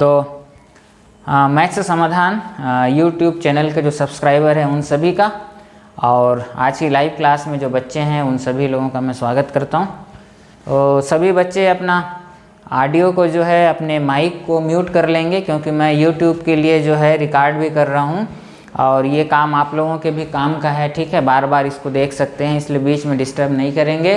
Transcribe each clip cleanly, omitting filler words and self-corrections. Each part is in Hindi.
तो मैथ्स समाधान यूट्यूब चैनल के जो सब्सक्राइबर हैं उन सभी का, और आज की लाइव क्लास में जो बच्चे हैं उन सभी लोगों का मैं स्वागत करता हूं। तो सभी बच्चे अपना ऑडियो को जो है अपने माइक को म्यूट कर लेंगे, क्योंकि मैं यूट्यूब के लिए जो है रिकॉर्ड भी कर रहा हूं और ये काम आप लोगों के भी काम का है, ठीक है। बार बार इसको देख सकते हैं, इसलिए बीच में डिस्टर्ब नहीं करेंगे।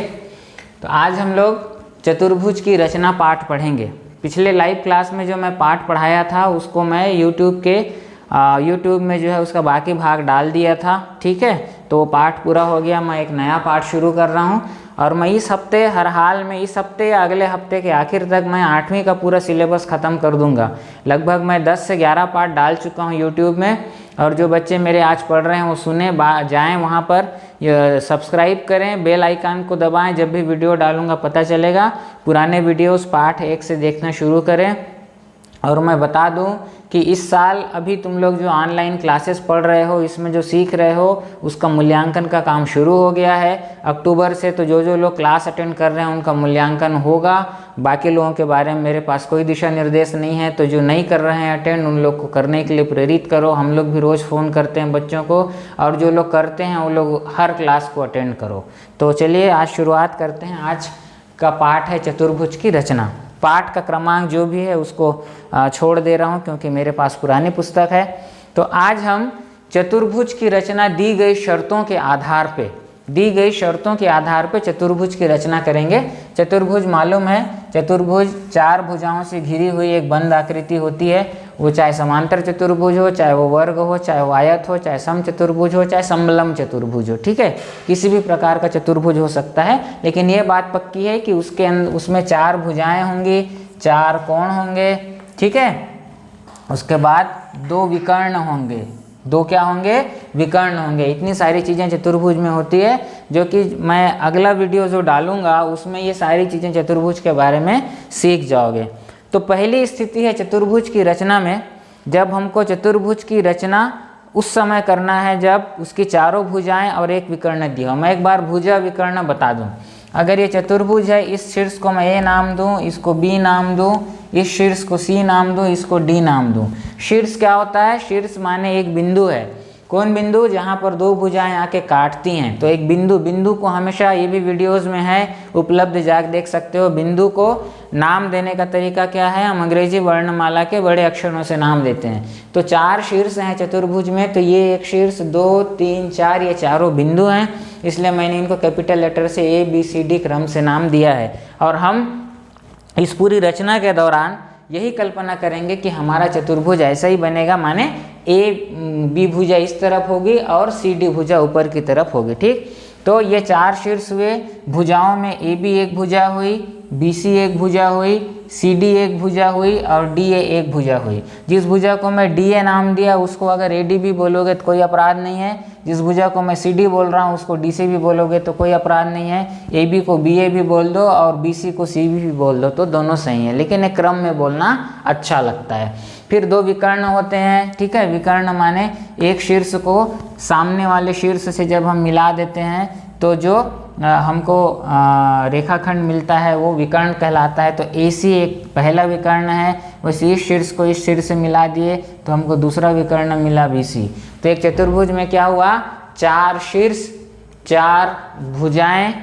तो आज हम लोग चतुर्भुज की रचना पाठ पढ़ेंगे। पिछले लाइव क्लास में जो मैं पाठ पढ़ाया था उसको मैं यूट्यूब में जो है उसका बाकी भाग डाल दिया था, ठीक है। तो वो पाठ पूरा हो गया, मैं एक नया पाठ शुरू कर रहा हूँ और मैं इस हफ्ते हर हाल में इस हफ्ते या अगले हफ्ते के आखिर तक मैं 8वीं का पूरा सिलेबस ख़त्म कर दूंगा। लगभग मैं 10 से 11 पाठ डाल चुका हूँ यूट्यूब में, और जो बच्चे मेरे आज पढ़ रहे हैं वो सुने जाएँ वहाँ पर, सब्सक्राइब करें, बेल आइकन को दबाएं, जब भी वीडियो डालूंगा पता चलेगा। पुराने वीडियोस पार्ट 1 से देखना शुरू करें। और मैं बता दूं कि इस साल अभी तुम लोग जो ऑनलाइन क्लासेस पढ़ रहे हो, इसमें जो सीख रहे हो उसका मूल्यांकन का काम शुरू हो गया है अक्टूबर से। तो जो लोग क्लास अटेंड कर रहे हैं उनका मूल्यांकन होगा। बाकी लोगों के बारे में मेरे पास कोई दिशा निर्देश नहीं है, तो जो नहीं कर रहे हैं अटेंड उन लोग को करने के लिए प्रेरित करो। हम लोग भी रोज़ फ़ोन करते हैं बच्चों को, और जो लोग करते हैं वो लोग हर क्लास को अटेंड करो। तो चलिए आज शुरुआत करते हैं। आज का पाठ है चतुर्भुज की रचना। पाठ का क्रमांक जो भी है उसको छोड़ दे रहा हूँ क्योंकि मेरे पास पुरानी पुस्तक है। तो आज हम चतुर्भुज की रचना दी गई शर्तों के आधार पे चतुर्भुज की रचना करेंगे। चतुर्भुज मालूम है, चतुर्भुज 4 भुजाओं से घिरी हुई एक बंद आकृति होती है। वो चाहे समांतर चतुर्भुज हो, चाहे वो वर्ग हो, चाहे वो आयत हो, चाहे सम चतुर्भुज हो, चाहे समलम चतुर्भुज हो, ठीक है। किसी भी प्रकार का चतुर्भुज हो सकता है, लेकिन ये बात पक्की है कि उसमें 4 भुजाएं होंगी, 4 कोण होंगे, ठीक है। उसके बाद 2 विकर्ण होंगे। 2 क्या होंगे? विकर्ण होंगे। इतनी सारी चीज़ें चतुर्भुज में होती है, जो कि मैं अगला वीडियो जो डालूंगा उसमें ये सारी चीज़ें चतुर्भुज के बारे में सीख जाओगे। तो पहली स्थिति है चतुर्भुज की रचना में, जब हमको चतुर्भुज की रचना उस समय करना है जब उसकी 4 भुजाएं और 1 विकर्ण दिया हो। मैं एक बार भुजा विकर्ण बता दूं। अगर ये चतुर्भुज है, इस शीर्ष को मैं ए नाम दूं, इसको बी नाम दूं, इस शीर्ष को सी नाम दूं, इसको डी नाम दूं। शीर्ष क्या होता है? शीर्ष माने एक बिंदु है। कौन बिंदु? जहाँ पर 2 भुजाएं आके काटती हैं। तो एक बिंदु को हमेशा, ये भी वीडियोस में है उपलब्ध, जाके देख सकते हो। बिंदु को नाम देने का तरीका क्या है? हम अंग्रेजी वर्णमाला के बड़े अक्षरों से नाम देते हैं। तो 4 शीर्ष हैं चतुर्भुज में, तो ये एक शीर्ष, 2, 3, 4, ये चारों बिंदु हैं, इसलिए मैंने इनको कैपिटल लेटर से ABCD क्रम से नाम दिया है। और हम इस पूरी रचना के दौरान यही कल्पना करेंगे कि हमारा चतुर्भुज ऐसा ही बनेगा, माने AB भुजा इस तरफ होगी और CD भुजा ऊपर की तरफ होगी, ठीक। तो ये 4 शीर्ष हुए। भुजाओं में AB एक भुजा हुई, BC एक भुजा हुई, CD एक भुजा हुई और DA एक भुजा हुई। जिस भुजा को मैं DA नाम दिया उसको अगर AD भी बोलोगे तो कोई अपराध नहीं है। जिस भुजा को मैं CD बोल रहा हूँ उसको DC भी बोलोगे तो कोई अपराध नहीं है। AB को BA भी बोल दो और BC को CB भी बोल दो, तो दोनों सही है, लेकिन एक क्रम में बोलना अच्छा लगता है। फिर 2 विकर्ण होते हैं, ठीक है। विकर्ण माने एक शीर्ष को सामने वाले शीर्ष से जब हम मिला देते हैं तो जो हमको रेखाखंड मिलता है वो विकर्ण कहलाता है। तो AC एक पहला विकर्ण है, वैसे इस शीर्ष को इस शीर्ष से मिला दिए तो हमको दूसरा विकर्ण मिला BC। तो एक चतुर्भुज में क्या हुआ? 4 शीर्ष, 4 भुजाएं,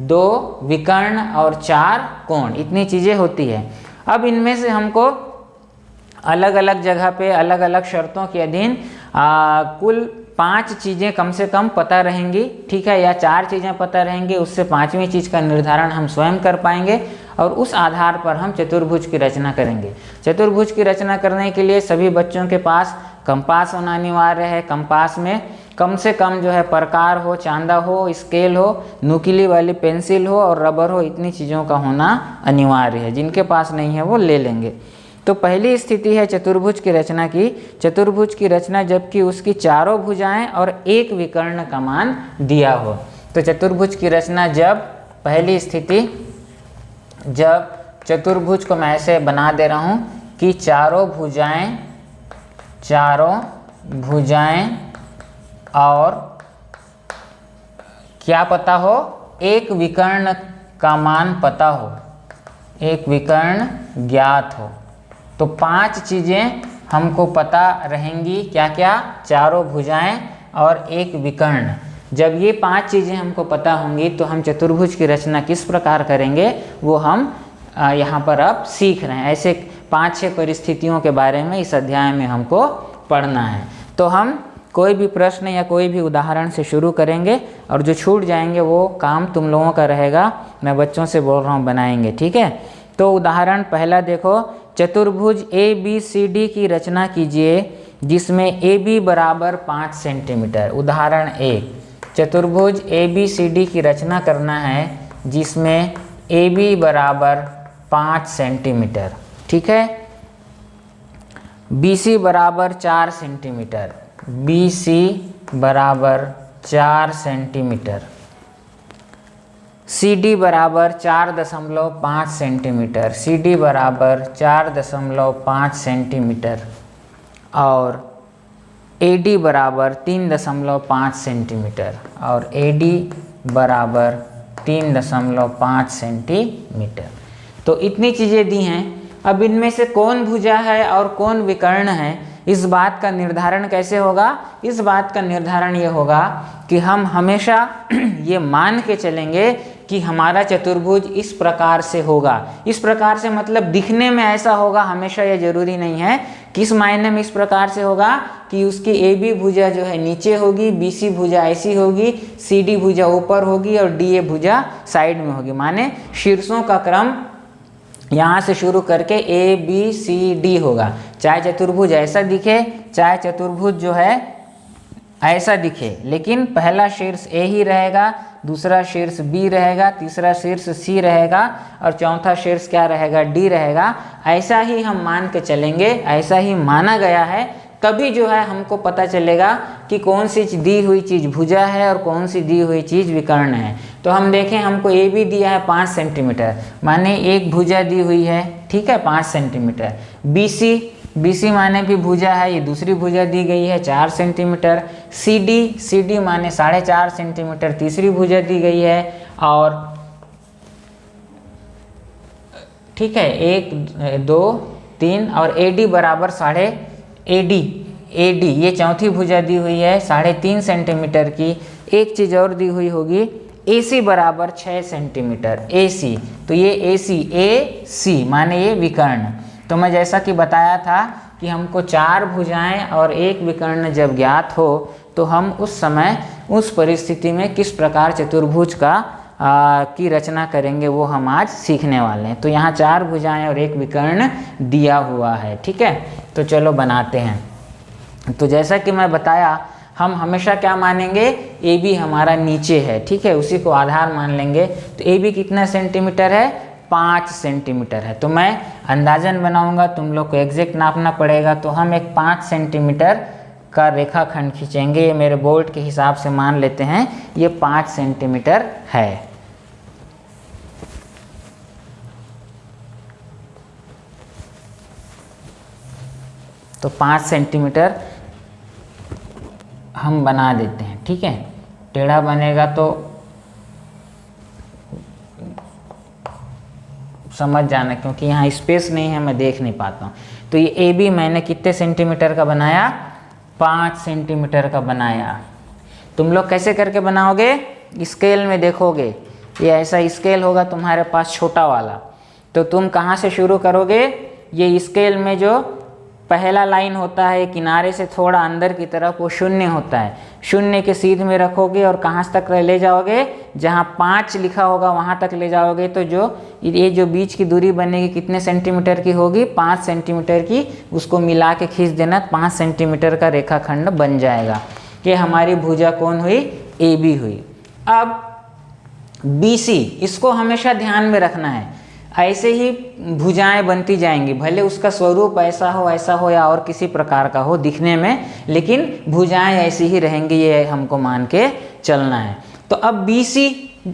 2 विकर्ण और 4 कोण, इतनी चीज़ें होती है। अब इनमें से हमको अलग अलग जगह पे अलग अलग शर्तों के अधीन कुल 5 चीज़ें कम से कम पता रहेंगी, ठीक है, या 4 चीज़ें पता रहेंगी। उससे 5वीं चीज़ का निर्धारण हम स्वयं कर पाएंगे और उस आधार पर हम चतुर्भुज की रचना करेंगे। चतुर्भुज की रचना करने के लिए सभी बच्चों के पास कंपास होना अनिवार्य है। कंपास में कम से कम जो है प्रकार हो, चांदा हो, स्केल हो, नुकीली वाली पेंसिल हो और रबर हो, इतनी चीज़ों का होना अनिवार्य है। जिनके पास नहीं है वो ले लेंगे। तो पहली स्थिति है चतुर्भुज की रचना की। चतुर्भुज की रचना जबकि उसकी 4 भुजाएं और 1 विकर्ण का मान दिया हो। तो चतुर्भुज की रचना जब, पहली स्थिति, जब चतुर्भुज को मैं ऐसे बना दे रहा हूँ कि चारों भुजाएं और क्या पता हो? 1 विकर्ण का मान पता हो, 1 विकर्ण ज्ञात हो, तो 5 चीज़ें हमको पता रहेंगी, क्या क्या? चारों भुजाएं और एक विकर्ण। जब ये 5 चीज़ें हमको पता होंगी तो हम चतुर्भुज की रचना किस प्रकार करेंगे वो हम यहाँ पर अब सीख रहे हैं। ऐसे 5-6 परिस्थितियों के बारे में इस अध्याय में हमको पढ़ना है। तो हम कोई भी प्रश्न या कोई भी उदाहरण से शुरू करेंगे और जो छूट जाएंगे वो काम तुम लोगों का रहेगा, मैं बच्चों से बोल रहा हूँ, बनाएंगे, ठीक है। तो उदाहरण पहला देखो, चतुर्भुज ABCD की रचना कीजिए जिसमें AB बराबर 5 सेंटीमीटर। उदाहरण 1, चतुर्भुज ABCD की रचना करना है जिसमें AB बराबर 5 सेंटीमीटर, ठीक है। BC बराबर 4 सेंटीमीटर, BC बराबर 4 सेंटीमीटर, CD बराबर 4.5 सेंटीमीटर, CD बराबर 4.5 सेंटीमीटर और AD बराबर 3.5 सेंटीमीटर और AD बराबर 3.5 सेंटीमीटर। तो इतनी चीज़ें दी हैं। अब इनमें से कौन भुजा है और कौन विकर्ण है, इस बात का निर्धारण कैसे होगा? इस बात का निर्धारण ये होगा कि हम हमेशा ये मान के चलेंगे कि हमारा चतुर्भुज इस प्रकार से होगा। इस प्रकार से मतलब दिखने में ऐसा होगा, हमेशा ये जरूरी नहीं है। किस मायने में इस प्रकार से होगा कि उसकी AB भुजा जो है नीचे होगी, BC भुजा ऐसी होगी, CD भुजा ऊपर होगी और DA भुजा साइड में होगी। माने शीर्षों का क्रम यहाँ से शुरू करके ABCD होगा। चाहे चतुर्भुज ऐसा दिखे, चाहे चतुर्भुज जो है ऐसा दिखे, लेकिन पहला शीर्ष A ही रहेगा, दूसरा शीर्ष B रहेगा, तीसरा शीर्ष C रहेगा और चौथा शीर्ष क्या रहेगा? D रहेगा। ऐसा ही हम मान के चलेंगे, ऐसा ही माना गया है। तभी जो है हमको पता चलेगा कि कौन सी दी हुई चीज़ भुजा है और कौन सी दी हुई चीज़ विकर्ण है। तो हम देखें, हमको AB दिया है 5 सेंटीमीटर, माने एक भुजा दी हुई है, ठीक है, 5 सेंटीमीटर। BC माने भी भुजा है, ये दूसरी भुजा दी गई है 4 सेंटीमीटर। CD माने 4.5 सेंटीमीटर, तीसरी भुजा दी गई है। और ठीक है, 1 2 3 और AD बराबर AD ये चौथी भुजा दी हुई है 3.5 सेंटीमीटर की। एक चीज़ और दी हुई होगी, AC बराबर 6 सेंटीमीटर, AC। तो ये AC माने ये विकर्ण। तो मैं जैसा कि बताया था कि हमको 4 भुजाएं और एक विकर्ण जब ज्ञात हो तो हम उस समय उस परिस्थिति में किस प्रकार चतुर्भुज की रचना करेंगे वो हम आज सीखने वाले हैं। तो यहाँ 4 भुजाएं और एक विकर्ण दिया हुआ है, ठीक है। तो चलो बनाते हैं। तो जैसा कि मैं बताया, हम हमेशा क्या मानेंगे? AB हमारा नीचे है, ठीक है, उसी को आधार मान लेंगे। तो AB कितना सेंटीमीटर है? 5 सेंटीमीटर है। तो मैं अंदाजन बनाऊंगा, तुम लोग को एग्जैक्ट नापना पड़ेगा। तो हम एक 5 सेंटीमीटर का रेखाखंड खींचेंगे। ये मेरे बोल्ट के हिसाब से मान लेते हैं, ये 5 सेंटीमीटर है। तो 5 सेंटीमीटर हम बना देते हैं, ठीक है। टेढ़ा बनेगा तो समझ जाना, क्योंकि यहाँ स्पेस नहीं है, मैं देख नहीं पाता हूँ। तो ये AB मैंने कितने सेंटीमीटर का बनाया? 5 सेंटीमीटर का बनाया। तुम लोग कैसे करके बनाओगे? स्केल में देखोगे, ये ऐसा स्केल होगा तुम्हारे पास छोटा वाला। तो तुम कहाँ से शुरू करोगे? ये स्केल में जो पहला लाइन होता है किनारे से थोड़ा अंदर की तरफ, वो 0 होता है। 0 के सीध में रखोगे और कहाँ तक ले जाओगे? जहाँ 5 लिखा होगा वहाँ तक ले जाओगे। तो ये जो बीच की दूरी बनेगी कितने सेंटीमीटर की होगी? 5 सेंटीमीटर की। उसको मिला के खींच देना, 5 सेंटीमीटर का रेखाखंड बन जाएगा। ये हमारी भुजा कौन हुई? AB हुई। अब BC, इसको हमेशा ध्यान में रखना है। ऐसे ही भुजाएं बनती जाएंगी, भले उसका स्वरूप ऐसा हो या और किसी प्रकार का हो दिखने में, लेकिन भुजाएं ऐसी ही रहेंगी, ये हमको मान के चलना है। तो अब BC,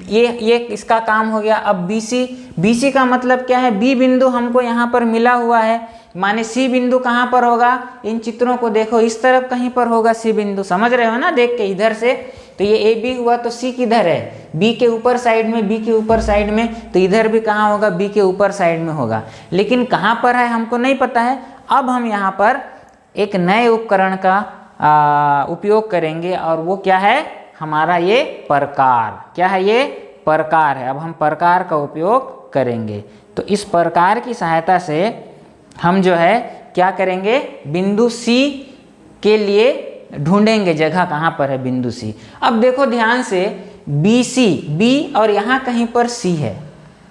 ये इसका काम हो गया। अब BC का मतलब क्या है? B बिंदु हमको यहाँ पर मिला हुआ है, माने C बिंदु कहाँ पर होगा? इन चित्रों को देखो, इस तरफ कहीं पर होगा C बिंदु, समझ रहे हो ना? देख के इधर से तो ये ए बी हुआ, तो सी किधर है, बी के ऊपर साइड में, बी के ऊपर साइड में, तो इधर भी कहाँ होगा, बी के ऊपर साइड में होगा, लेकिन कहाँ पर है हमको नहीं पता है। अब हम यहाँ पर एक नए उपकरण का उपयोग करेंगे और वो क्या है, हमारा ये प्रकार, क्या है, ये प्रकार है। अब हम प्रकार का उपयोग करेंगे, तो इस प्रकार की सहायता से हम जो है क्या करेंगे, बिंदु सी के लिए ढूंढेंगे जगह कहाँ पर है बिंदु सी। अब देखो ध्यान से, बी सी, बी और यहाँ कहीं पर सी है,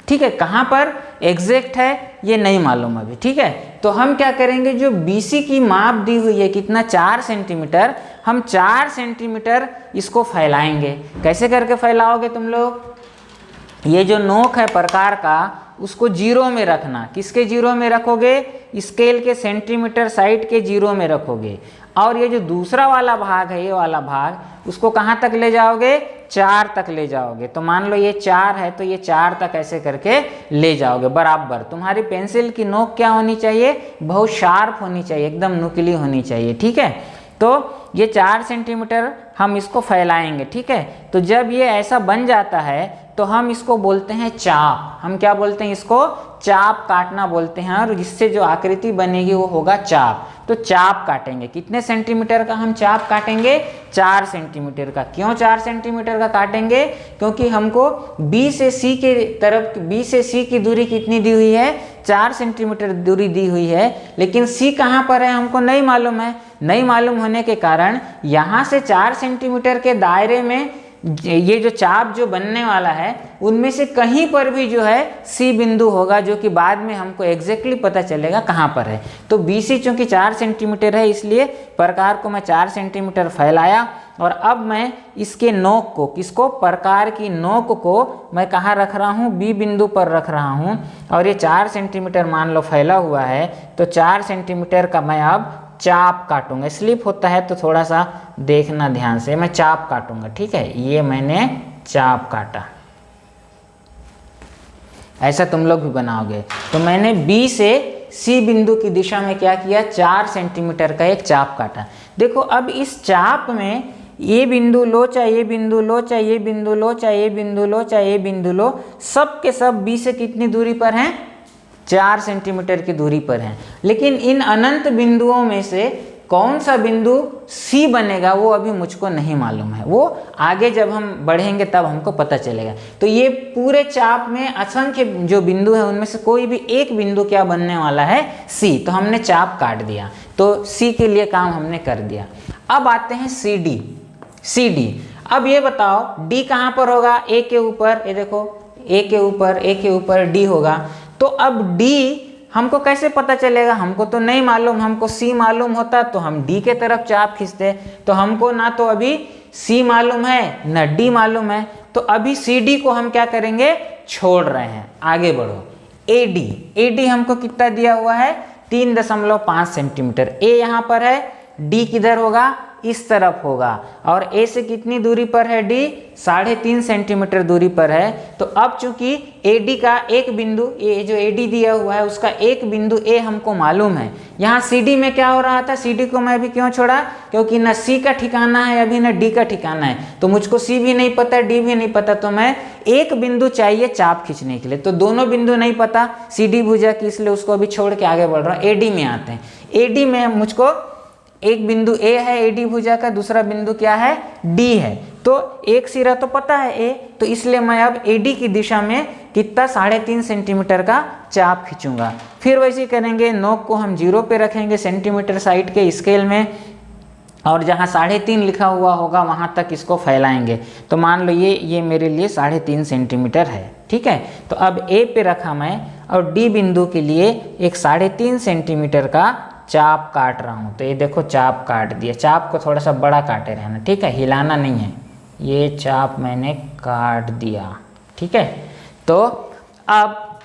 ठीक है, कहाँ पर एग्जैक्ट है ये नहीं मालूम अभी, ठीक है। तो हम क्या करेंगे, जो BC की माप दी हुई है कितना, 4 सेंटीमीटर, हम 4 सेंटीमीटर इसको फैलाएंगे। कैसे करके फैलाओगे तुम लोग, ये जो नोक है प्रकार का उसको 0 में रखना। किसके 0 में रखोगे, स्केल के सेंटीमीटर साइड के 0 में रखोगे, और ये जो दूसरा वाला भाग है, ये वाला भाग, उसको कहाँ तक ले जाओगे, 4 तक ले जाओगे। तो मान लो ये 4 है, तो ये 4 तक ऐसे करके ले जाओगे बराबर। तुम्हारी पेंसिल की नोक क्या होनी चाहिए, बहुत शार्प होनी चाहिए, एकदम नुकीली होनी चाहिए, ठीक है। तो ये 4 सेंटीमीटर हम इसको फैलाएंगे, ठीक है। तो जब ये ऐसा बन जाता है तो हम इसको बोलते हैं चाप। हम क्या बोलते हैं, इसको चाप काटना बोलते हैं, और जिससे जो आकृति बनेगी वो होगा चाप। तो चाप काटेंगे, कितने सेंटीमीटर का हम चाप काटेंगे, 4 सेंटीमीटर का। क्यों 4 सेंटीमीटर का काटेंगे, क्योंकि हमको B से C के तरफ, B से C की दूरी कितनी दी हुई है, 4 सेंटीमीटर दूरी दी हुई है, लेकिन C कहाँ पर है हमको नहीं मालूम है। नहीं मालूम होने के कारण यहाँ से 4 सेंटीमीटर के दायरे में ये जो चाप जो बनने वाला है उनमें से कहीं पर भी जो है सी बिंदु होगा, जो कि बाद में हमको एग्जैक्टली पता चलेगा कहाँ पर है। तो BC चूंकि 4 सेंटीमीटर है, इसलिए प्रकार को मैं 4 सेंटीमीटर फैलाया, और अब मैं इसके नोक को, किसको, प्रकार की नोक को मैं कहाँ रख रहा हूँ, B बिंदु पर रख रहा हूँ, और ये 4 सेंटीमीटर मान लो फैला हुआ है, तो 4 सेंटीमीटर का मैं अब चाप काटूंगा। स्लिप होता है तो थोड़ा सा देखना ध्यान से, मैं चाप काटूंगा, ठीक है। ये मैंने चाप काटा, ऐसा तुम लोग भी बनाओगे। तो मैंने B से C बिंदु की दिशा में क्या किया, 4 सेंटीमीटर का एक चाप काटा। देखो अब इस चाप में ये बिंदु लो, चाहे ये बिंदु लो, चाहे ये बिंदु लो, चाहे ये बिंदु लो, चाहे ये बिंदु लो, सब के सब B से कितनी दूरी पर हैं, 4 सेंटीमीटर की दूरी पर हैं। लेकिन इन अनंत बिंदुओं में से कौन सा बिंदु C बनेगा वो अभी मुझको नहीं मालूम है, वो आगे जब हम बढ़ेंगे तब हमको पता चलेगा। तो ये पूरे चाप में असंख्य जो बिंदु है उनमें से कोई भी एक बिंदु क्या बनने वाला है, C। तो हमने चाप काट दिया, तो C के लिए काम हमने कर दिया। अब आते हैं CD। अब ये बताओ D कहाँ पर होगा, A के ऊपर, ये देखो A के ऊपर D होगा। तो अब D हमको कैसे पता चलेगा, हमको तो नहीं मालूम, हमको C मालूम होता तो हम D के तरफ चाप खींचते। तो हमको ना तो अभी C मालूम है ना D मालूम है, तो अभी CD को हम क्या करेंगे, छोड़ रहे हैं, आगे बढ़ो। AD हमको कितना दिया हुआ है, 3.5 सेंटीमीटर। A यहाँ पर है, D किधर होगा, इस तरफ होगा, और A से कितनी दूरी पर है, D 3.5 सेंटीमीटर दूरी पर है। तो अब चूंकि AD का एक बिंदु, ये जो AD दिया हुआ है उसका एक बिंदु A हमको मालूम है। यहाँ CD में क्या हो रहा था, CD को मैं अभी क्यों छोड़ा, क्योंकि न C का ठिकाना है अभी, न D का ठिकाना है, तो मुझको C भी नहीं पता, D भी नहीं पता, तो मैं एक बिंदु चाहिए चाप खींचने के लिए। तो दोनों बिंदु नहीं पता CD भुजा की, इसलिए उसको अभी छोड़ के आगे बढ़ रहा हूँ। AD में आते हैं। AD में मुझको एक बिंदु A है AD भुजा का, दूसरा बिंदु क्या है, D है। तो एक सिरा तो पता है A, तो इसलिए मैं अब AD की दिशा में कितना 3.5 सेंटीमीटर का चाप खींचूंगा। फिर वैसे करेंगे, नोक को हम 0 पे रखेंगे सेंटीमीटर साइड के स्केल में, और जहाँ 3.5 लिखा हुआ होगा वहाँ तक इसको फैलाएंगे। तो मान लो ये मेरे लिए 3.5 सेंटीमीटर है, ठीक है। तो अब A पे रखा मैं, और D बिंदु के लिए एक 3.5 सेंटीमीटर का चाप काट रहा हूँ। तो ये देखो चाप काट दिया। चाप को थोड़ा सा बड़ा काटे रहना, ठीक है, हिलाना नहीं है। ये चाप मैंने काट दिया, ठीक है। तो अब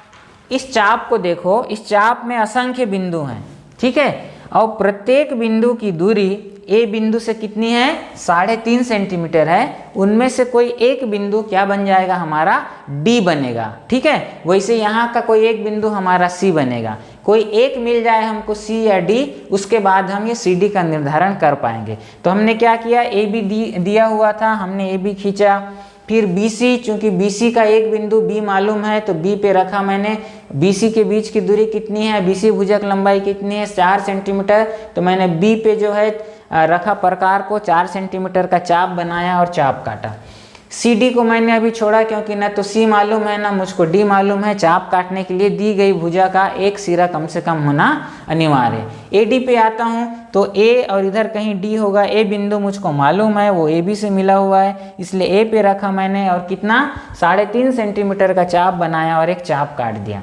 इस चाप को देखो, इस चाप में असंख्य बिंदु हैं, ठीक है, और प्रत्येक बिंदु की दूरी A बिंदु से कितनी है, 3.5 सेंटीमीटर है। उनमें से कोई एक बिंदु क्या बन जाएगा, हमारा D बनेगा, ठीक है। वैसे यहाँ का कोई एक बिंदु हमारा C बनेगा। कोई एक मिल जाए हमको सी या डी, उसके बाद हम ये सी डी का निर्धारण कर पाएंगे। तो हमने क्या किया, ए बी दिया हुआ था, हमने ए बी खींचा। फिर बी सी, चूंकि बी सी का एक बिंदु बी मालूम है तो बी पे रखा मैंने। बी सी के बीच की दूरी कितनी है, बी सी भुजक लंबाई कितनी है, 4 सेंटीमीटर। तो मैंने बी पे जो है रखा प्रकार को, 4 सेंटीमीटर का चाप बनाया और चाप काटा। सी डी को मैंने अभी छोड़ा क्योंकि ना तो सी मालूम है ना मुझको डी मालूम है। चाप काटने के लिए दी गई भुजा का एक सिरा कम से कम होना अनिवार्य है। ए डी पे आता हूँ तो ए और इधर कहीं डी होगा। ए बिंदु मुझको मालूम है, वो ए बी से मिला हुआ है, इसलिए ए पे रखा मैंने और कितना 3.5 सेंटीमीटर का चाप बनाया और एक चाप काट दिया।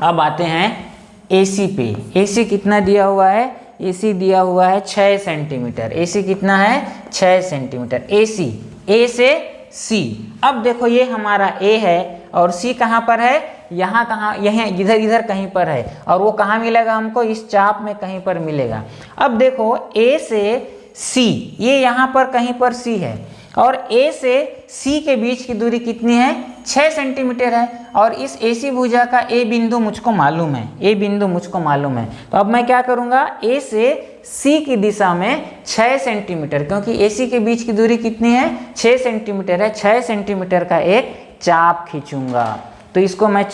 अब आते हैं ए सी पे। ए सी कितना दिया हुआ है, ए सी दिया हुआ है 6 सेंटीमीटर। ए सी कितना है, 6 सेंटीमीटर। ए सी, ए से सी। अब देखो ये हमारा ए है और सी कहाँ पर है, यहाँ कहाँ, यह इधर इधर कहीं पर है। और वो कहाँ मिलेगा हमको, इस चाप में कहीं पर मिलेगा। अब देखो ए से सी, ये यहाँ पर कहीं पर सी है और ए से सी के बीच की दूरी कितनी है, 6 सेंटीमीटर है। और इस AC भुजा का ए बिंदु मुझको मालूम है, ए बिंदु मुझको मालूम है। तो अब मैं क्या करूँगा, ए से सी की दिशा में 6 सेंटीमीटर, क्योंकि AC के बीच की दूरी कितनी है, 6 सेंटीमीटर है, 6 सेंटीमीटर का एक चाप खींचूंगा। तो इसको मैं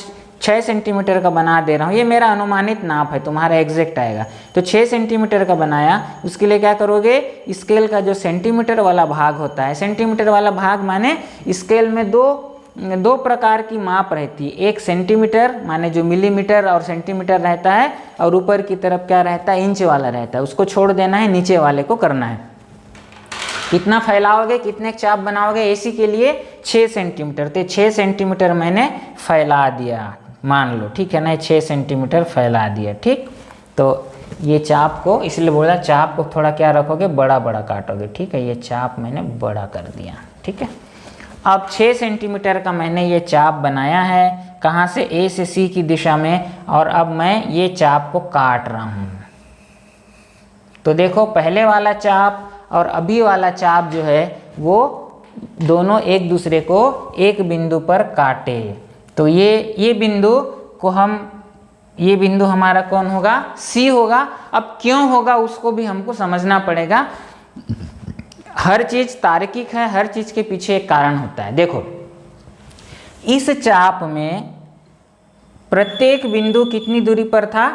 6 सेंटीमीटर का बना दे रहा हूँ। ये मेरा अनुमानित नाप है, तुम्हारा एग्जैक्ट आएगा। तो 6 सेंटीमीटर का बनाया। उसके लिए क्या करोगे, स्केल का जो सेंटीमीटर वाला भाग होता है, सेंटीमीटर वाला भाग माने स्केल में दो प्रकार की माप रहती है। एक सेंटीमीटर माने जो मिलीमीटर और सेंटीमीटर रहता है, और ऊपर की तरफ क्या रहता है, इंच वाला रहता है। उसको छोड़ देना है, नीचे वाले को करना है। कितना फैलाओगे, कितने चाप बनाओगे, AC के लिए 6 सेंटीमीटर। तो 6 सेंटीमीटर मैंने फैला दिया, मान लो, ठीक है ना, 6 सेंटीमीटर फैला दिया। ठीक, तो ये चाप को, इसलिए बोला चाप को थोड़ा क्या रखोगे, बड़ा बड़ा काटोगे। ठीक है, ये चाप मैंने बड़ा कर दिया। ठीक है, अब 6 सेंटीमीटर का मैंने ये चाप बनाया है, कहाँ से, A से C की दिशा में। और अब मैं ये चाप को काट रहा हूँ। तो देखो पहले वाला चाप और अभी वाला चाप जो है वो दोनों एक दूसरे को एक बिंदु पर काटे। तो ये बिंदु को हम, ये बिंदु हमारा कौन होगा, C होगा। अब क्यों होगा उसको भी हमको समझना पड़ेगा। हर चीज तार्किक है, हर चीज के पीछे एक कारण होता है। देखो इस चाप में प्रत्येक बिंदु कितनी दूरी पर था,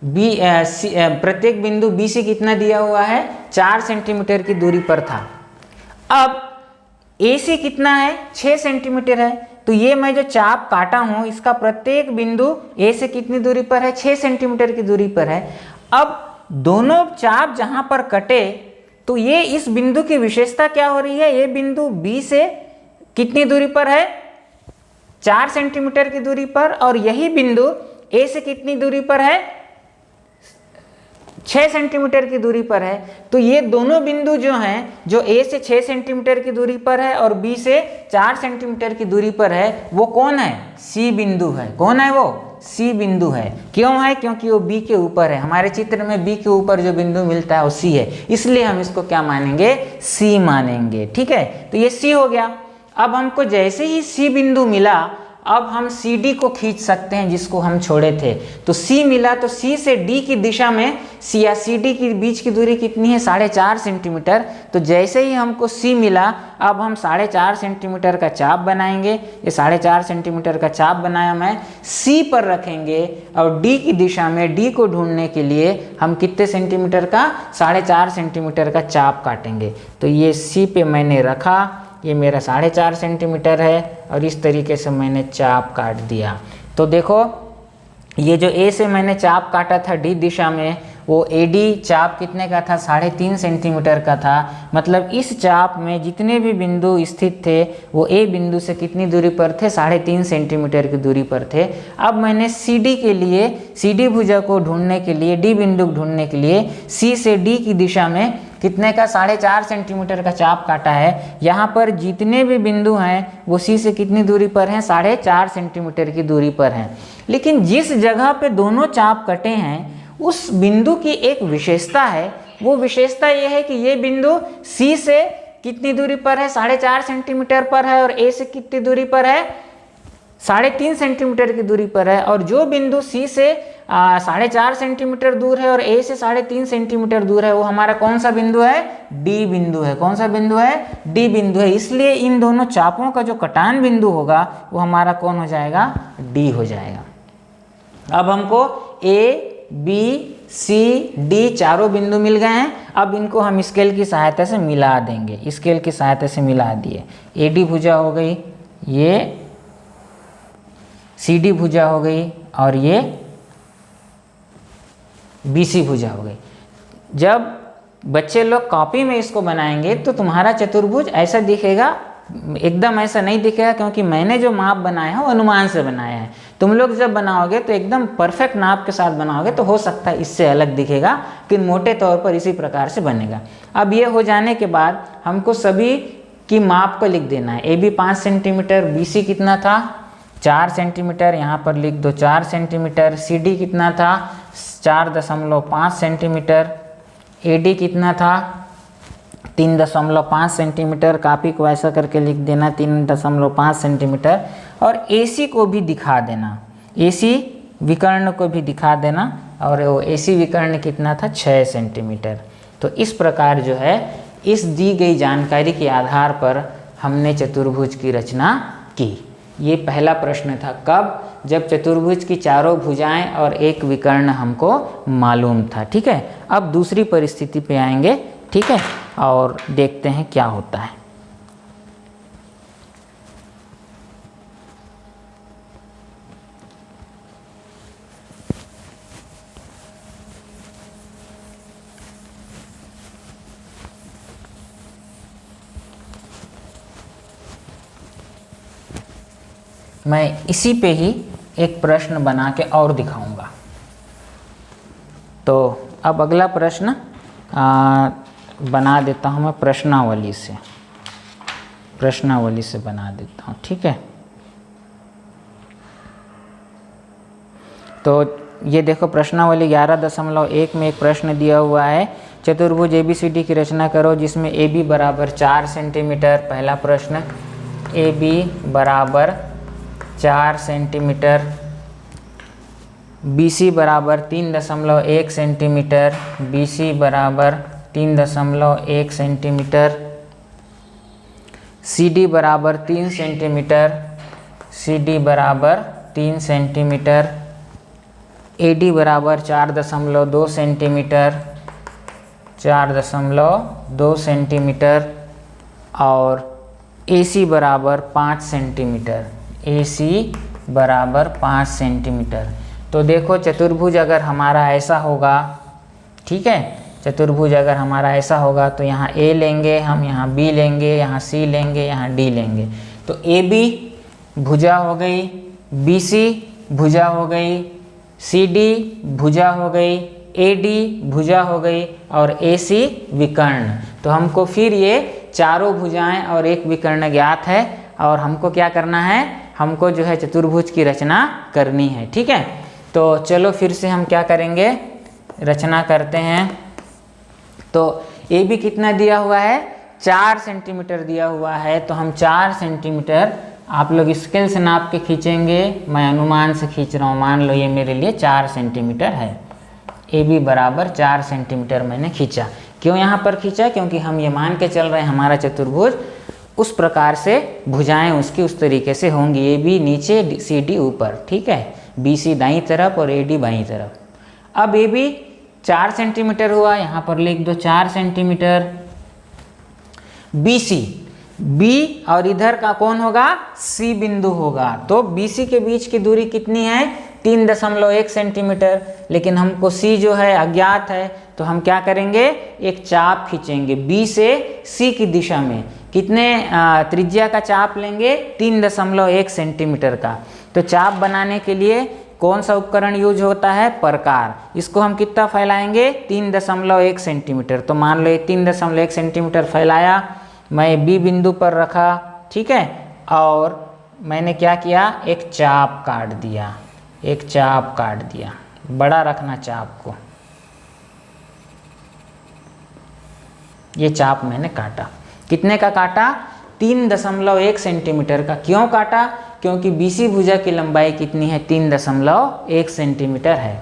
प्रत्येक बिंदु बी से कितना दिया हुआ है, 4 सेंटीमीटर की दूरी पर था। अब ए से कितना है, 6 सेंटीमीटर है। तो ये मैं जो चाप काटा हूं इसका प्रत्येक बिंदु ए से कितनी दूरी पर है, 6 सेंटीमीटर की दूरी पर है। अब दोनों चाप जहां पर कटे तो ये इस बिंदु की विशेषता क्या हो रही है, ये बिंदु बी से कितनी दूरी पर है, 4 सेंटीमीटर की दूरी पर, और यही बिंदु ए से कितनी दूरी पर है, 6 सेंटीमीटर की दूरी पर है। तो ये दोनों बिंदु जो हैं, जो ए से 6 सेंटीमीटर की दूरी पर है और बी से 4 सेंटीमीटर की दूरी पर है, वो कौन है, सी बिंदु है। कौन है वो, सी बिंदु है। क्यों है, क्योंकि वो बी के ऊपर है। हमारे चित्र में बी के ऊपर जो बिंदु मिलता है वो सी है, इसलिए हम इसको क्या मानेंगे, सी मानेंगे। ठीक है, तो ये सी हो गया। अब हमको जैसे ही सी बिंदु मिला, अब हम सी डी को खींच सकते हैं जिसको हम छोड़े थे। तो सी मिला तो सी से डी की दिशा में, सी या सी डी के बीच की दूरी कितनी है, 4.5 सेंटीमीटर। तो जैसे ही हमको सी मिला, अब हम 4.5 सेंटीमीटर का चाप बनाएंगे। ये 4.5 सेंटीमीटर का चाप बनाया मैं, सी पर रखेंगे और डी की दिशा में, डी को ढूंढने के लिए हम कितने सेंटीमीटर का, 4.5 सेंटीमीटर का चाप काटेंगे। तो ये सी पे मैंने रखा, ये मेरा 4.5 सेंटीमीटर है और इस तरीके से मैंने चाप काट दिया। तो देखो ये जो ए से मैंने चाप काटा था डी दिशा में, वो AD चाप कितने का था, 3.5 सेंटीमीटर का था। मतलब इस चाप में जितने भी बिंदु स्थित थे वो ए बिंदु से कितनी दूरी पर थे, 3.5 सेंटीमीटर की दूरी पर थे। अब मैंने CD के लिए, CD भुजा को ढूंढने के लिए, डी बिंदु को ढूंढने के लिए C से D की दिशा में कितने का, 4.5 सेंटीमीटर का चाप काटा है। यहाँ पर जितने भी बिंदु हैं वो सी से कितनी दूरी पर हैं, 4.5 सेंटीमीटर की दूरी पर हैं। लेकिन जिस जगह पे दोनों चाप कटे हैं उस बिंदु की एक विशेषता है। वो विशेषता ये है कि ये बिंदु सी से कितनी दूरी पर है, 4.5 सेंटीमीटर पर है, और ए से कितनी दूरी पर है, 3.5 सेंटीमीटर की दूरी पर है। और जो बिंदु सी से 4.5 सेंटीमीटर दूर है और ए से 3.5 सेंटीमीटर दूर है, वो हमारा कौन सा बिंदु है? डी बिंदु है। कौन सा बिंदु है? डी बिंदु है। इसलिए इन दोनों चापों का जो कटान बिंदु होगा वो हमारा कौन हो जाएगा? डी हो जाएगा। अब हमको ए, बी, सी, डी चारों बिंदु मिल गए हैं। अब इनको हम स्केल की सहायता से मिला देंगे। स्केल की सहायता से मिला दिए। ए डी भुजा हो गई, ये सी डी भुजा हो गई और ये बी सी भुजा हो गई। जब बच्चे लोग कॉपी में इसको बनाएंगे तो तुम्हारा चतुर्भुज ऐसा दिखेगा, एकदम ऐसा नहीं दिखेगा, क्योंकि मैंने जो माप बनाया है वो अनुमान से बनाया है। तुम लोग जब बनाओगे तो एकदम परफेक्ट नाप के साथ बनाओगे तो हो सकता है इससे अलग दिखेगा, लेकिन मोटे तौर पर इसी प्रकार से बनेगा। अब ये हो जाने के बाद हमको सभी की माप को लिख देना है। A B 5 centimetre, B C कितना था? 4 सेंटीमीटर, यहाँ पर लिख दो 4 सेंटीमीटर। सी डी कितना था? 4.5 सेंटीमीटर। ए डी कितना था? 3.5 सेंटीमीटर। कापी को ऐसा करके लिख देना 3.5 सेंटीमीटर। और AC को भी दिखा देना, AC विकर्ण को भी दिखा देना। और वो AC विकर्ण कितना था? 6 सेंटीमीटर। तो इस प्रकार जो है इस दी गई जानकारी के आधार पर हमने चतुर्भुज की रचना की। ये पहला प्रश्न था। कब? जब चतुर्भुज की चारों भुजाएं और एक विकर्ण हमको मालूम था। ठीक है, अब दूसरी परिस्थिति पे आएंगे। ठीक है, और देखते हैं क्या होता है। मैं इसी पे ही एक प्रश्न बना के और दिखाऊंगा। तो अब अगला प्रश्न बना देता हूँ मैं प्रश्नावली से बना देता हूँ। ठीक है, तो ये देखो प्रश्नावली 11.1 में एक प्रश्न दिया हुआ है। चतुर्भुज ABCD की रचना करो जिसमें AB बराबर 4 सेंटीमीटर। पहला प्रश्न, AB बराबर 4 सेंटीमीटर, BC बराबर 3.1 सेंटीमीटर, BC बराबर 3.1 सेंटीमीटर, CD बराबर 3 सेंटीमीटर, CD बराबर 3 सेंटीमीटर, AD बराबर 4.2 सेंटीमीटर, 4.2 सेंटीमीटर और AC बराबर 5 सेंटीमीटर, AC बराबर 5 सेंटीमीटर। तो देखो चतुर्भुज अगर हमारा ऐसा होगा, ठीक है, चतुर्भुज अगर हमारा ऐसा होगा तो यहाँ A लेंगे हम, यहाँ B लेंगे, यहाँ C लेंगे, यहाँ D लेंगे। तो AB भुजा हो गई, BC भुजा हो गई, CD भुजा हो गई, AD भुजा हो गई और AC विकर्ण। तो हमको फिर ये चारों भुजाएं और एक विकर्ण ज्ञात है और हमको क्या करना है, हमको जो है चतुर्भुज की रचना करनी है। ठीक है, तो चलो फिर से हम क्या करेंगे, रचना करते हैं। तो AB कितना दिया हुआ है? 4 सेंटीमीटर दिया हुआ है। तो हम 4 सेंटीमीटर, आप लोग स्केल से नाप के खींचेंगे, मैं अनुमान से खींच रहा हूँ। मान लो ये मेरे लिए 4 सेंटीमीटर है। AB बराबर 4 सेंटीमीटर मैंने खींचा। क्यों यहाँ पर खींचा? क्योंकि हम ये मान के चल रहे हैं हमारा चतुर्भुज उस प्रकार से भुजाएं उसकी उस तरीके से होंगी। AB नीचे, CD ऊपर। ठीक है, BC दाईं तरफ और AD बाईं तरफ। अब AB 4 सेंटीमीटर हुआ, यहाँ पर लिख दो 4 सेंटीमीटर। BC, B और इधर का कौन होगा? C बिंदु होगा। तो BC के बीच की दूरी कितनी है? 3.1 सेंटीमीटर। लेकिन हमको C जो है अज्ञात है, तो हम क्या करेंगे, एक चाप खींचेंगे B से C की दिशा में। कितने त्रिज्या का चाप लेंगे? 3.1 सेंटीमीटर का। तो चाप बनाने के लिए कौन सा उपकरण यूज होता है? प्रकार। इसको हम कितना फैलाएंगे? 3.1 सेंटीमीटर। तो मान लो ये 3.1 सेंटीमीटर फैलाया, मैं B बिंदु पर रखा। ठीक है, और मैंने क्या किया, एक चाप काट दिया, एक चाप काट दिया। बड़ा रखना चाप को। ये चाप मैंने काटा। कितने का काटा? 3.1 सेंटीमीटर का। क्यों काटा? क्योंकि BC भुजा की लंबाई कितनी है? 3.1 सेंटीमीटर है।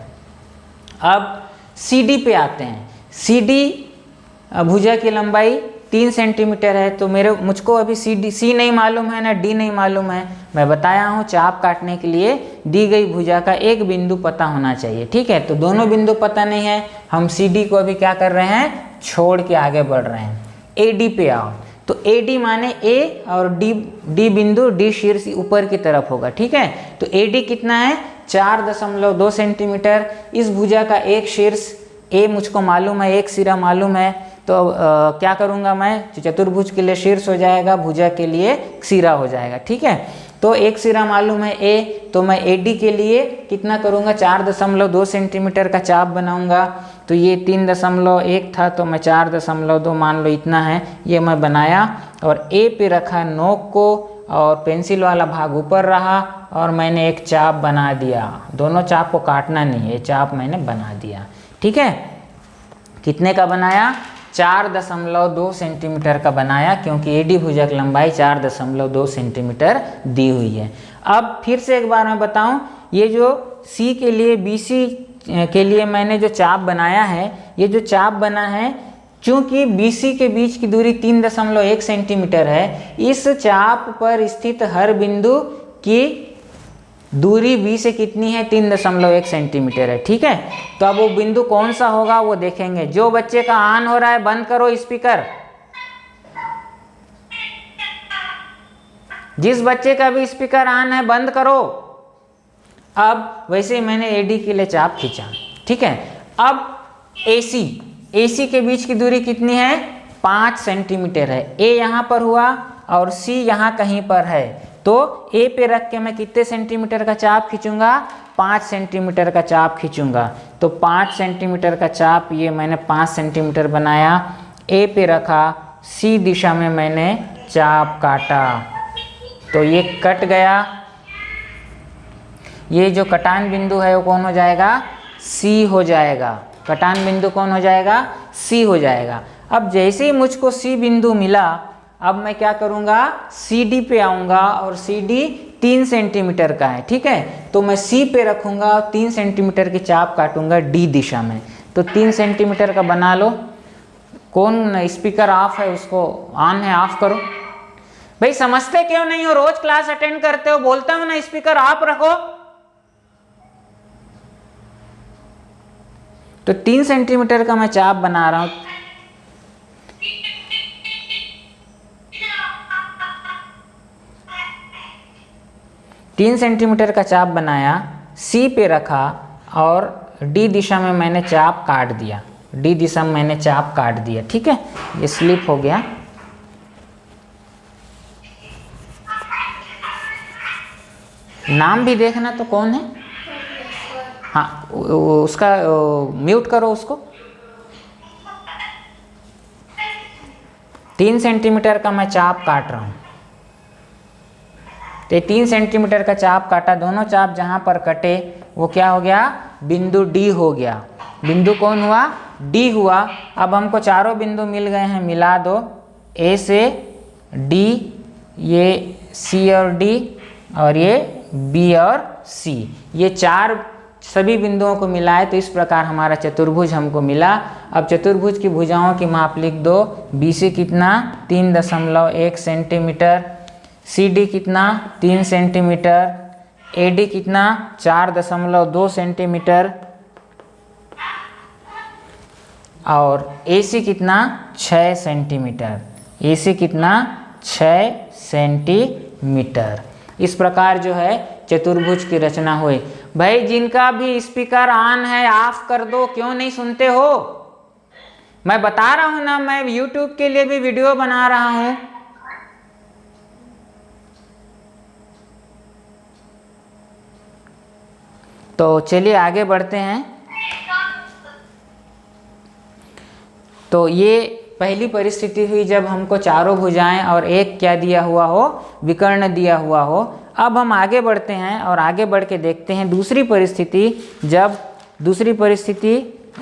अब CD पे आते हैं। CD भुजा की लंबाई 3 सेंटीमीटर है, तो मुझको अभी सी नहीं मालूम है ना डी नहीं मालूम है। मैं बताया हूँ चाप काटने के लिए दी गई भुजा का एक बिंदु पता होना चाहिए, ठीक है। तो दोनों बिंदु पता नहीं है, हम CD को अभी क्या कर रहे हैं, छोड़ के आगे बढ़ रहे हैं। AD पे आओ, तो AD माने A और D बिंदु, D शीर्ष ऊपर की तरफ होगा, ठीक है। तो AD कितना है, 4.2 सेंटीमीटर। इस भुजा का एक शीर्ष A मुझको मालूम है, एक सिरा मालूम है, तो क्या करूँगा मैं, चतुर्भुज के लिए शीर्ष हो जाएगा, भुजा के लिए सिरा हो जाएगा, ठीक है। तो एक सिरा मालूम है A, तो मैं AD के लिए कितना करूँगा, 4.2 सेंटीमीटर का चाप बनाऊँगा। तो ये 3.1 था, तो मैं 4.2 मान लो इतना है, ये मैं बनाया और A पे रखा नोक को और पेंसिल वाला भाग ऊपर रहा और मैंने एक चाप बना दिया। दोनों चाप को काटना नहीं है, चाप मैंने बना दिया, ठीक है। कितने का बनाया, 4.2 सेंटीमीटर का बनाया, क्योंकि AD भुजा की लंबाई 4.2 सेंटीमीटर दी हुई है। अब फिर से एक बार मैं बताऊं, ये जो C के लिए BC के लिए मैंने जो चाप बनाया है, ये जो चाप बना है, चूंकि BC के बीच की दूरी 3.1 सेंटीमीटर है, इस चाप पर स्थित हर बिंदु की दूरी B से कितनी है, 3.1 सेंटीमीटर है, ठीक है। तो अब वो बिंदु कौन सा होगा वो देखेंगे। जो बच्चे का ऑन हो रहा है बंद करो स्पीकर, जिस बच्चे का भी स्पीकर ऑन है बंद करो। अब वैसे ही मैंने AD के लिए चाप खींचा, ठीक है। अब AC के बीच की दूरी कितनी है, 5 सेंटीमीटर है। A यहाँ पर हुआ और C यहाँ कहीं पर है, तो A पे रख के मैं कितने सेंटीमीटर का चाप खींचूंगा, 5 सेंटीमीटर का चाप खींचूंगा। तो 5 सेंटीमीटर का चाप, ये मैंने 5 सेंटीमीटर बनाया, A पे रखा, C दिशा में मैंने चाप काटा, तो ये कट गया। ये जो कटान बिंदु है वो कौन हो जाएगा, C हो जाएगा। कटान बिंदु कौन हो जाएगा, C हो जाएगा। अब जैसे ही मुझको C बिंदु मिला, अब मैं क्या करूँगा, CD पे आऊँगा और CD 3 सेंटीमीटर का है, ठीक है। तो मैं C पे रखूँगा और 3 सेंटीमीटर की चाप काटूँगा D दिशा में। तो 3 सेंटीमीटर का बना लो। कौन स्पीकर ऑफ है उसको ऑन है, ऑफ करो। भाई समझते क्यों नहीं हो, रोज क्लास अटेंड करते हो, बोलता हूँ ना स्पीकर ऑफ रखो। तो 3 सेंटीमीटर का मैं चाप बना रहा हूँ। तीन सेंटीमीटर का चाप बनाया, C पे रखा और D दिशा में मैंने चाप काट दिया, D दिशा में मैंने चाप काट दिया, ठीक है। ये स्लिप हो गया। नाम भी देखना तो कौन है, हाँ उसका म्यूट करो उसको। 3 सेंटीमीटर का मैं चाप काट रहा हूँ। तो 3 सेंटीमीटर का चाप काटा, दोनों चाप जहाँ पर कटे वो क्या हो गया, बिंदु D हो गया। बिंदु कौन हुआ, D हुआ। अब हमको चारों बिंदु मिल गए हैं, मिला दो। A से D, ये C और D, और ये B और C, ये चार सभी बिंदुओं को मिलाए तो इस प्रकार हमारा चतुर्भुज हमको मिला। अब चतुर्भुज की भुजाओं की माप लिख दो। BC कितना, 3.1 सेंटीमीटर, CD कितना, 3 सेंटीमीटर, AD कितना, 4.2 सेंटीमीटर, और AC कितना, 6 सेंटीमीटर। AC कितना, 6 सेंटीमीटर। इस प्रकार जो है चतुर्भुज की रचना हुई। भाई जिनका भी स्पीकर ऑन है ऑफ कर दो, क्यों नहीं सुनते हो? मैं बता रहा हूं ना, मैं YouTube के लिए भी वीडियो बना रहा हूं। तो चलिए आगे बढ़ते हैं। तो ये पहली परिस्थिति हुई जब हमको चारों भुजाएं और एक क्या दिया हुआ हो, विकर्ण दिया हुआ हो। अब हम आगे बढ़ते हैं और आगे बढ़ के देखते हैं दूसरी परिस्थिति। जब दूसरी परिस्थिति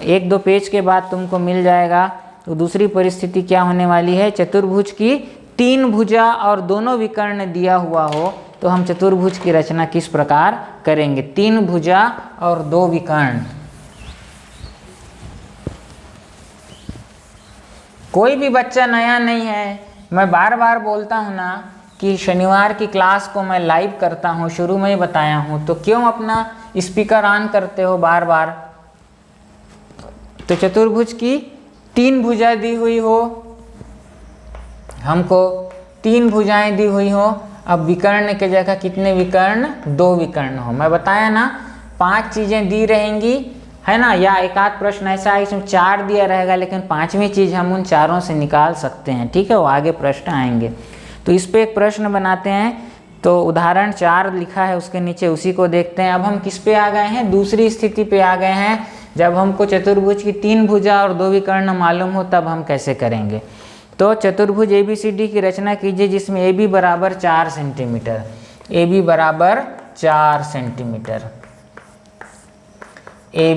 1-2 पेज के बाद तुमको मिल जाएगा। तो दूसरी परिस्थिति क्या होने वाली है, चतुर्भुज की 3 भुजा और दोनों विकर्ण दिया हुआ हो तो हम चतुर्भुज की रचना किस प्रकार करेंगे। 3 भुजा और 2 विकर्ण। कोई भी बच्चा नया नहीं है, मैं बार बार बोलता हूँ ना कि शनिवार की क्लास को मैं लाइव करता हूँ, शुरू में ही बताया हूँ, तो क्यों अपना स्पीकर ऑन करते हो बार बार। तो चतुर्भुज की 3 भुजा दी हुई हो, हमको 3 भुजाएं दी हुई हो। अब विकर्ण के जगह कितने विकर्ण, 2 विकर्ण हो। मैं बताया ना 5 चीजें दी रहेंगी, है ना, या एक आध प्रश्न ऐसा है इसमें 4 दिया रहेगा, लेकिन 5वीं चीज हम उन चारों से निकाल सकते हैं, ठीक है, वो आगे प्रश्न आएंगे। तो इस पे एक प्रश्न बनाते हैं। तो उदाहरण 4 लिखा है उसके नीचे, उसी को देखते हैं। अब हम किस पे आ गए हैं, दूसरी स्थिति पे आ गए हैं। जब हमको चतुर्भुज की 3 भुजा और 2 विकर्ण मालूम हो तब हम कैसे करेंगे। तो चतुर्भुज ABCD की रचना कीजिए जिसमें AB बराबर 4 सेंटीमीटर, AB बराबर 4 सेंटीमीटर, AB